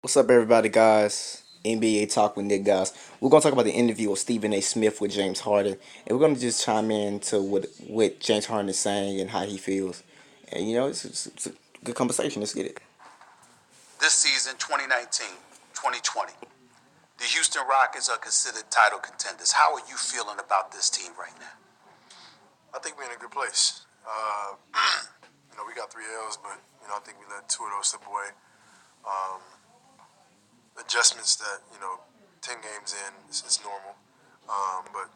What's up, everybody, guys? NBA Talk with Nick, guys. We're gonna talk about the interview of Stephen A. Smith with James Harden, and we're gonna just chime in to what James Harden is saying and how he feels. And it's a good conversation. Let's get it. This season, 2019, 2020, the Houston Rockets are considered title contenders. How are you feeling about this team right now? I think we're in a good place. We got 3 L's, but I think we let 2 of those slip away. Um, Adjustments that 10 games in is normal. But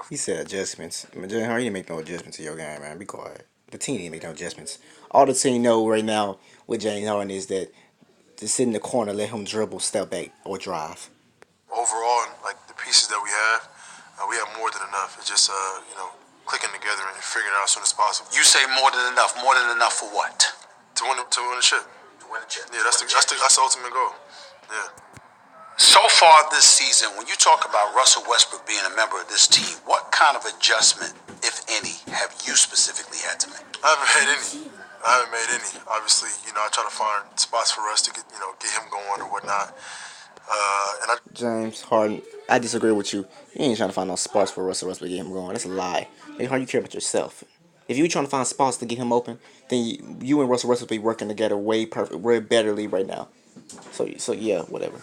He said adjustments. Man, James Harden, you didn't make no adjustments to your game, man. Be quiet. The team didn't make no adjustments. All the team know right now with James Harden is that to sit in the corner, let him dribble, step back, or drive. overall, like the pieces that we have more than enough. It's just clicking together and figuring it out as soon as possible. You say more than enough. More than enough for what? To win the ship. To win a chip. Yeah, that's the ultimate goal. Yeah. So far this season, when you talk about Russell Westbrook being a member of this team, what kind of adjustment, if any, have you specifically had to make? I haven't made any. Obviously, I try to find spots for us to get him going or whatnot. And I James Harden, I disagree with you. You ain't trying to find no spots for Russell Westbrook to get him going. That's a lie. James Harden, you care about yourself. If you trying to find spots to get him open, then you and Russell Westbrook be working together way betterly right now. So yeah, whatever.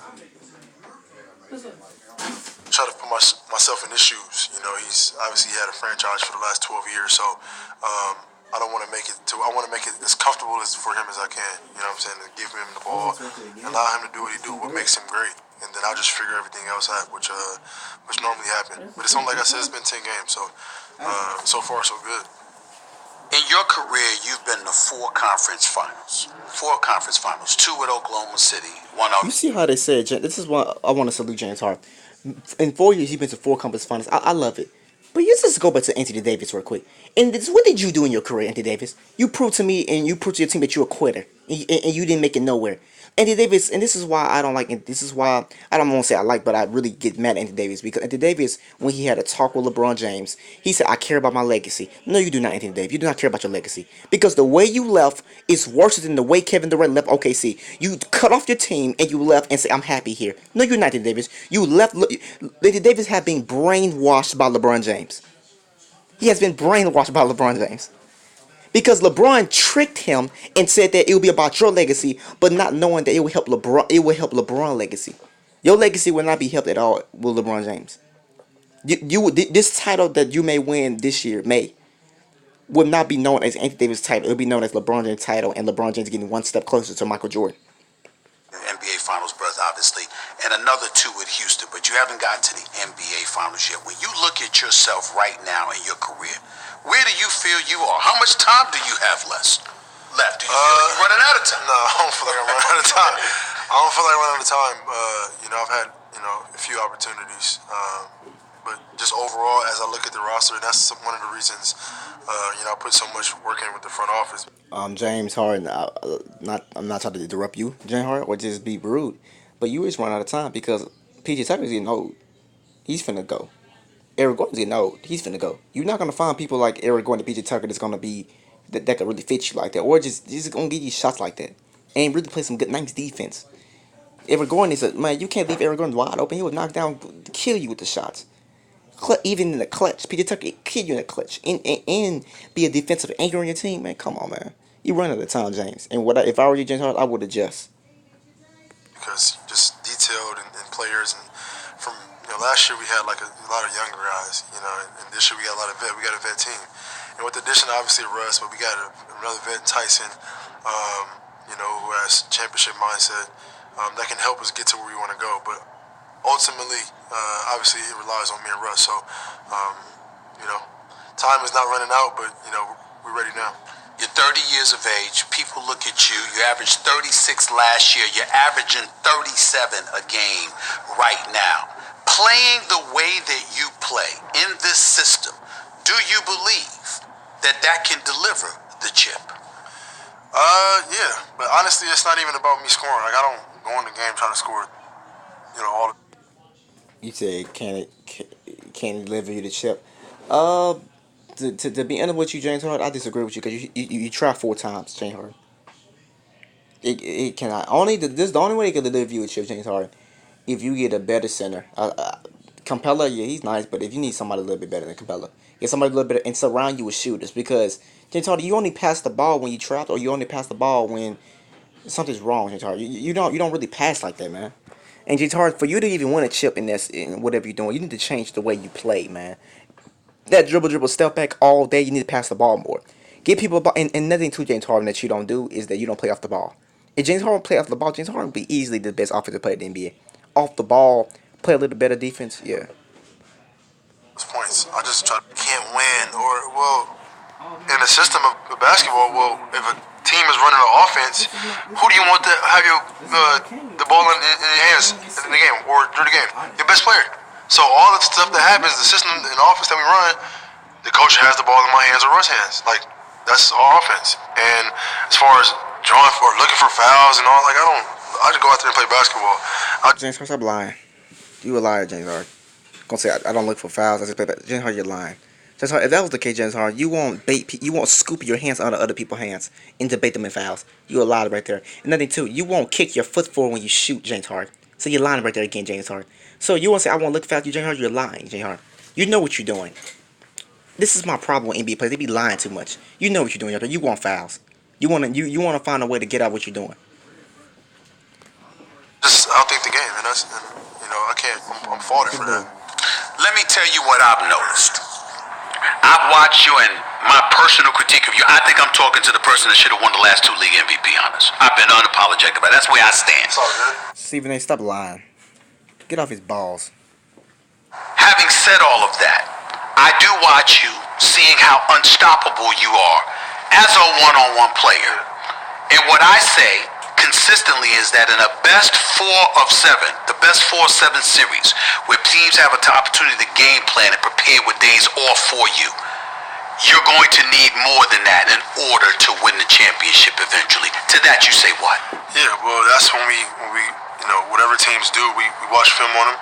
try to put myself in his shoes. He's obviously had a franchise for the last 12 years, so I don't want to make it to. I want to make it as comfortable as for him as I can. You know what I'm saying? To give him the ball, allow him to do what he do, what makes him great, and then I'll just figure everything else out, which normally happen. But it's only like I said, it's been 10 games, so so far so good. In your career, you've been to four conference finals. Four conference finals. Two with Oklahoma City. One You of see how they said, this is why I want to salute James Harden. In 4 years, he's been to four conference finals. I love it. But you just go back to Anthony Davis real quick. And what did you do in your career, Anthony Davis? You proved to me and you proved to your team that you're a quitter. And you didn't make it nowhere. Anthony Davis, and this is why I don't like it. This is why I don't want to say I like, but I really get mad at Anthony Davis. Because Anthony Davis, when he had a talk with LeBron James, he said, I care about my legacy. No, you do not, Anthony Davis. You do not care about your legacy. Because the way you left is worse than the way Kevin Durant left OKC. You cut off your team and you left and say, I'm happy here. No, you're not, Anthony Davis. You left. Anthony Davis has been brainwashed by LeBron James. He has been brainwashed by LeBron James. Because LeBron tricked him and said that it would be about your legacy, but not knowing that it would help LeBron. It would help LeBron legacy. Your legacy will not be helped at all with LeBron James. This title that you may win this year would not be known as Anthony Davis title. It would be known as LeBron James title, and LeBron James getting one step closer to Michael Jordan. NBA Finals berth, obviously, and another two with Houston, but you haven't gotten to the NBA Finals yet. When you look at yourself right now in your career, where do you feel you are? How much time do you have left? Do you feel like you're running out of time? No, I don't feel like I'm running out of time. I don't feel like I'm running out of time. I've had a few opportunities, but just overall, as I look at the roster, that's one of the reasons I put so much work in with the front office. James Harden. I'm not trying to interrupt you, James Harden, or just be rude, but you just run out of time because PJ Tucker's getting old. He's finna go. Eric Gordon's getting old. He's finna go. You're not gonna find people like Eric Gordon and PJ Tucker that's gonna be that could really fit you like that, or just gonna give you shots like that, and really play some good, nice defense. Eric Gordon is a man. You can't leave Eric Gordon wide open. He will knock down, kill you with the shots. Even in the clutch, PJ Tucker kill you in the clutch, and be a defensive anchor on your team. Man, come on, man. You run out of time, James. And if I were you, James Harden, I would adjust. Because just detailed and players, and from last year we had like a lot of younger guys, and this year we got a lot of vet. We got a vet team, and with the addition obviously of Russ, but we got another vet, Tyson, who has championship mindset that can help us get to where we want to go. But ultimately, obviously it relies on me and Russ. So, time is not running out, but we're ready now. You're 30 years of age. People look at you. You averaged 36 last year. You're averaging 37 a game right now. Playing the way that you play in this system, do you believe that can deliver the chip? Yeah, but honestly, it's not even about me scoring. Like I don't go in the game trying to score, all the. You said can it deliver you the chip? Uh, to be honest with you, James Harden, I disagree with you because you tried four times, James Harden. It cannot. Only the only way they can deliver you a chip, James Harden, if you get a better center. Capella, yeah, he's nice, but if you need somebody a little bit better than Capella, get somebody a little bit and surround you with shooters because James Harden, you only pass the ball when you trapped, or you only pass the ball when something's wrong, James Harden. You don't really pass like that, man. And James Harden, for you to even win a chip in this in whatever you're doing, you need to change the way you play, man. That dribble, step back all day. You need to pass the ball more. Get people ball, and nothing to James Harden that you don't do is that you don't play off the ball. If James Harden play off the ball, James Harden would be easily the best offensive player in the NBA. Off the ball, play a little better defense. Yeah, Points. I just can't win. Or, well, in the system of basketball, well, if a team is running an offense, who do you want to have the ball in your hands in the game or through the game? Your best player. So all the stuff that happens, the system in the offense that we run, the coach has the ball in my hands or Russ' hands. Like, that's our offense. And as far as drawing for, looking for fouls and all, like, I just go out there and play basketball. James Harden, stop lying. You a liar, James Harden. Gonna say I don't look for fouls. I just play back. James Harden, you're lying. James Harden, if that was the case, James Harden, you won't scoop your hands under other people's hands and debate them in fouls. You a liar right there. And nothing too, you won't kick your foot forward when you shoot, James Harden. So you're lying right there again, James Harden. So you want to say I won't look fast, you James Harden? You're lying, James Harden. You know what you're doing. This is my problem with NBA players. They be lying too much. You know what you're doing, you want fouls. You wanna find a way to get out what you're doing. Just outthink the game, and I can't. I'm faulted for that. Let me tell you what I've noticed. I've watched you, and my personal critique of you, I think I'm talking to the person that should have won the last two league MVP, honest. I've been unapologetic about it. That's where I stand. It's all good. Stephen A, stop lying. Get off his balls. Having said all of that, I do watch you, seeing how unstoppable you are as a one-on-one player. And what I say consistently is that in a best 4 of 7, the best 4 of 7 series, where teams have an opportunity to game plan and prepare with days off for you, you're going to need more than that in order to win the championship eventually. To that you say what? Yeah, well, that's when we whatever teams do, we watch film on them,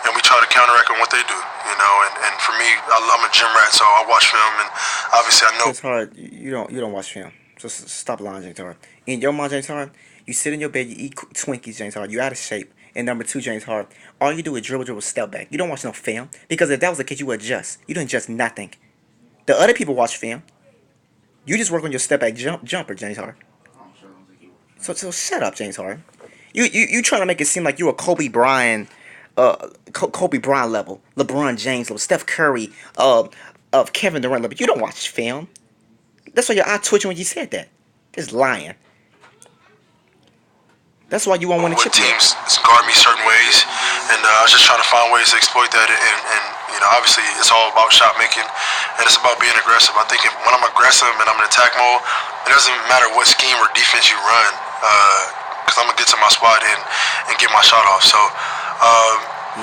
and we try to counteract on what they do, and for me, I'm a gym rat, so I watch film, and obviously I know. James Harden, you don't watch film. So stop lying, James Harden. In your mind, James Harden, you sit in your bed, you eat Twinkies, James Harden. You out of shape. And number two, James Harden, all you do is dribble, step back. You don't watch no film because if that was the case, you would adjust. You don't adjust nothing. The other people watch film. You just work on your step back jumper, James Harden. So shut up, James Harden. You trying to make it seem like you're a Kobe Bryant, Kobe Bryant level, LeBron James level, Steph Curry, of Kevin Durant level. You don't watch film. That's why your eye twitching when you said that. Just lying. That's why you won't win a chip. Teams guard me certain ways, and I was just trying to find ways to exploit that. And obviously, it's all about shot making, and it's about being aggressive. I think when I'm aggressive and I'm in attack mode, it doesn't matter what scheme or defense you run, because I'm gonna get to my spot and get my shot off. So,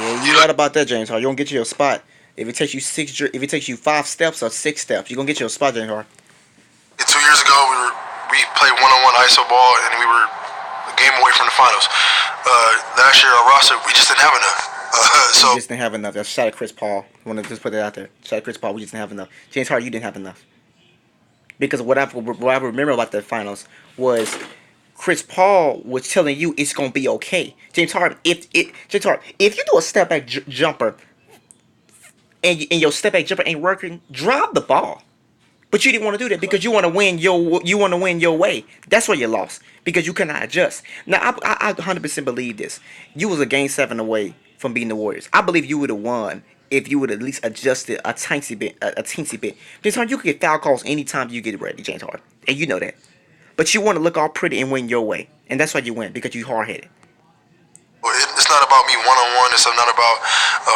yeah, you right about that, James Harden. You gonna get you your spot. If it takes you 5 steps or 6 steps, you gonna get your spot, James Harden. 2 years ago, we played one-on-one ISO ball, and we were a game away from the finals. Last year, our roster, we just didn't have enough. We just didn't have enough. That's a shot at Chris Paul. I want to just put that out there. Shot at Chris Paul. We just didn't have enough. James Harden, you didn't have enough. Because what I remember about the finals was Chris Paul was telling you it's gonna be okay. James Harden, if you do a step back jumper and your step back jumper ain't working, drop the ball. But you didn't want to do that because you want to win your way. That's why you lost because you cannot adjust. Now I 100% believe this. You was a game 7 away from beating the Warriors. I believe you would have won if you would at least adjusted a teensy bit. James Harden, you can get foul calls anytime you get ready, James Harden, and you know that. But you want to look all pretty and win your way, and that's why you win because you hard headed. It's not about me one-on-one. It's not about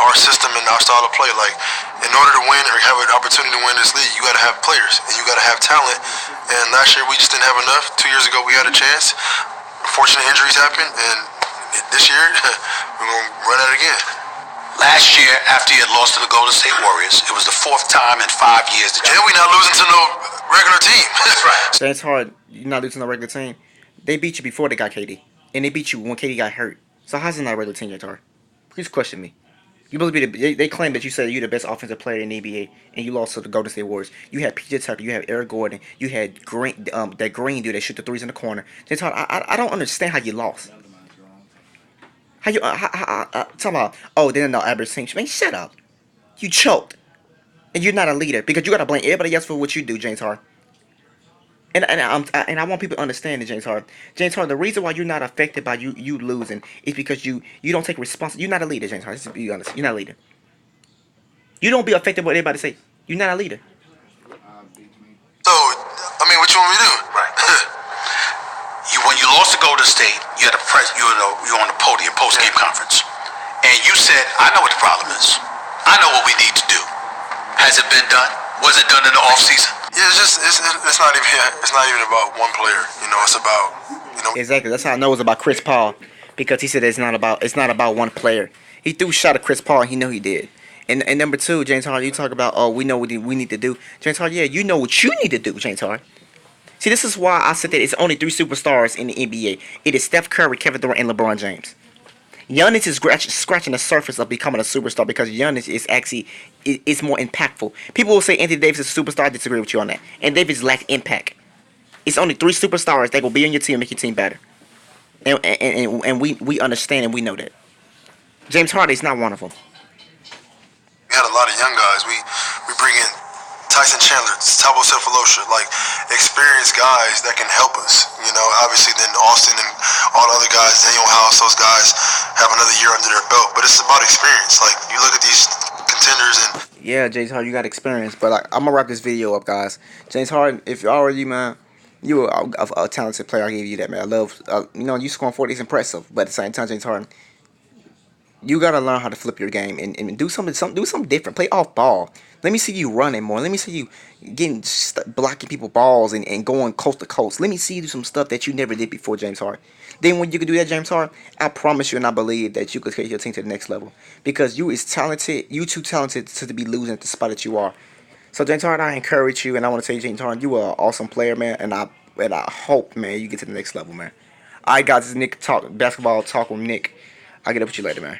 our system and our style of play. Like, in order to win or have an opportunity to win this league, you got to have players and you got to have talent. And last year we just didn't have enough. 2 years ago we had a chance. Fortunate injuries happened, and this year we're gonna run it again. Last year, after you had lost to the Golden State Warriors, it was the 4th time in 5 years that And we not losing to no regular team. That's right. James Harden, you're not losing to a regular team. They beat you before they got KD, and they beat you when KD got hurt. So how's it not a regular team, James Harden? Please question me. You believe they claim that you said you're the best offensive player in the NBA, and you lost to the Golden State Warriors. You had PJ Tucker, you had Eric Gordon, you had Green, that Green dude that shoot the threes in the corner. James Harden, I don't understand how you lost. How you talking about? Oh, they didn't know average team. Man, shut up. You choked, and you're not a leader because you gotta blame everybody else for what you do, James Harden. And I want people to understand that James Harden. James Harden, the reason why you're not affected by you losing is because you don't take responsibility. You're not a leader, James Harden. Let's be honest. You're not a leader. You don't be affected by what everybody say. You're not a leader. So, I mean, what you want me to do? Right. When you lost to Golden State, you had you were on the podium post game conference, and you said, "I know what the problem is. I know what we need to do. Has it been done? Was it done in the off season?" Yeah, it's not even about one player. You know, it's about Exactly. That's how I know it's about Chris Paul, because he said it's not about one player. He threw a shot at Chris Paul. He know he did. And number two, James Harden, you talk about, oh, we know what we need to do. James Harden, yeah, you know what you need to do, James Harden. See, this is why I said that it's only three superstars in the NBA. It is Steph Curry, Kevin Durant, and LeBron James. Giannis is scratching the surface of becoming a superstar because Giannis is actually is more impactful. People will say Anthony Davis is a superstar. I disagree with you on that. And Davis lack impact. It's only three superstars that will be on your team and make your team better. And we understand and we know that. James Harden is not one of them. we had a lot of young guys. We bring in Tyson Chandler, Tabo Cephalosha, like experienced guys that can help us. You know, obviously then Austin and all the other guys, Daniel House, those guys have another year under their belt. But it's about experience. Like you look at these contenders and Yeah, James Harden, you got experience. But I'm gonna wrap this video up, guys. James Harden, if you already, man, you are a talented player. I give you that, man. I love, you scoring 40 is impressive. But at the same time, James Harden, you gotta learn how to flip your game and do something different. Play off ball. Let me see you running more. Let me see you blocking people balls and going coast to coast. Let me see you do some stuff that you never did before, James Harden. Then when you can do that, James Harden, I promise you and I believe that you could take your team to the next level because you is talented. You too talented to be losing at the spot that you are. So James Harden, I encourage you and I want to say, James Harden, you are an awesome player, man. And I hope, man, you get to the next level, man. All right, guys, this is Nick Basketball Talk with Nick. I'll get up with you later, man.